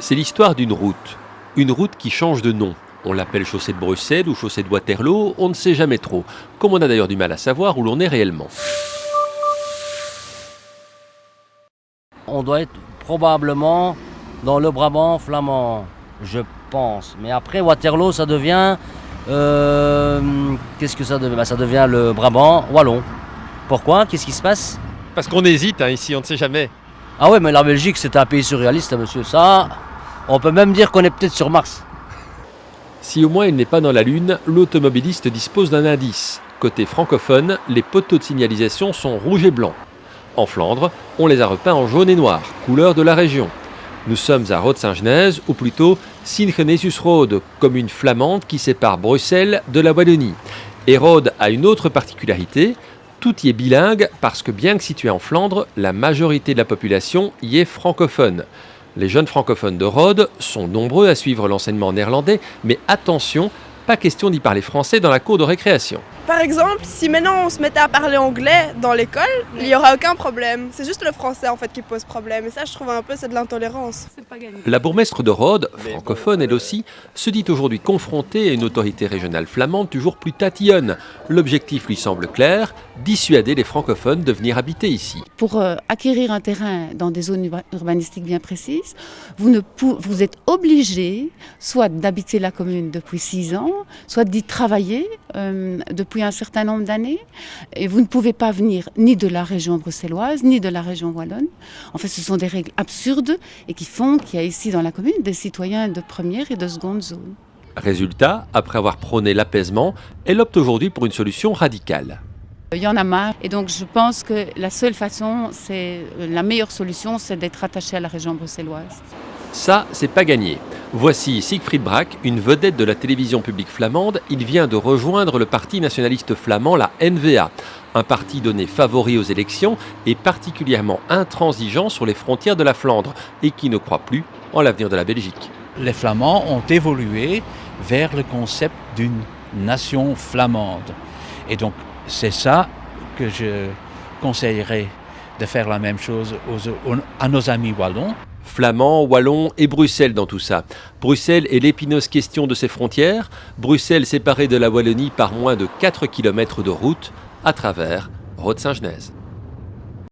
C'est l'histoire d'une route qui change de nom. On l'appelle chaussée de Bruxelles ou chaussée de Waterloo, on ne sait jamais trop, comme on a d'ailleurs du mal à savoir où l'on est réellement. On doit être probablement dans le Brabant flamand, je pense. Mais après Waterloo, ça devient... qu'est-ce que ça devient? Ça devient le Brabant wallon. Pourquoi? Qu'est-ce qui se passe? Parce qu'on hésite ici, on ne sait jamais. Ah ouais, mais la Belgique, c'est un pays surréaliste, monsieur. Ça, on peut même dire qu'on est peut-être sur Mars. Si au moins il n'est pas dans la Lune, l'automobiliste dispose d'un indice. Côté francophone, les poteaux de signalisation sont rouges et blancs. En Flandre, on les a repeints en jaune et noir, couleur de la région. Nous sommes à Rode-Saint-Genèse, ou plutôt Sint-Genesius-Rode, commune flamande qui sépare Bruxelles de la Wallonie. Et Rode a une autre particularité, tout y est bilingue parce que bien que situé en Flandre, la majorité de la population y est francophone. Les jeunes francophones de Rode sont nombreux à suivre l'enseignement néerlandais, mais attention, pas question d'y parler français dans la cour de récréation. Par exemple, si maintenant on se mettait à parler anglais dans l'école, il n'y aura aucun problème. C'est juste le français en fait qui pose problème. Et ça, je trouve un peu, c'est de l'intolérance. La bourgmestre de Rode, francophone elle aussi, se dit aujourd'hui confrontée à une autorité régionale flamande toujours plus tatillonne. L'objectif lui semble clair, dissuader les francophones de venir habiter ici. Pour acquérir un terrain dans des zones urbanistiques bien précises, vous êtes obligé soit d'habiter la commune depuis 6 ans, soit d'y travailler depuis un certain nombre d'années. Et vous ne pouvez pas venir ni de la région bruxelloise, ni de la région wallonne. En fait, ce sont des règles absurdes et qui font qu'il y a ici dans la commune des citoyens de première et de seconde zone. Résultat, après avoir prôné l'apaisement, elle opte aujourd'hui pour une solution radicale. Il y en a marre et donc je pense que la seule façon, la meilleure solution, c'est d'être attaché à la région bruxelloise. Ça, c'est pas gagné. Voici Siegfried Brack, une vedette de la télévision publique flamande. Il vient de rejoindre le parti nationaliste flamand, la N-VA, un parti donné favori aux élections et particulièrement intransigeant sur les frontières de la Flandre et qui ne croit plus en l'avenir de la Belgique. Les Flamands ont évolué vers le concept d'une nation flamande. Et donc, c'est ça que je conseillerais de faire la même chose à nos amis wallons. Flamands, wallons et Bruxelles dans tout ça. Bruxelles est l'épineuse question de ses frontières. Bruxelles séparée de la Wallonie par moins de 4 km de route à travers Rode-Saint-Genèse.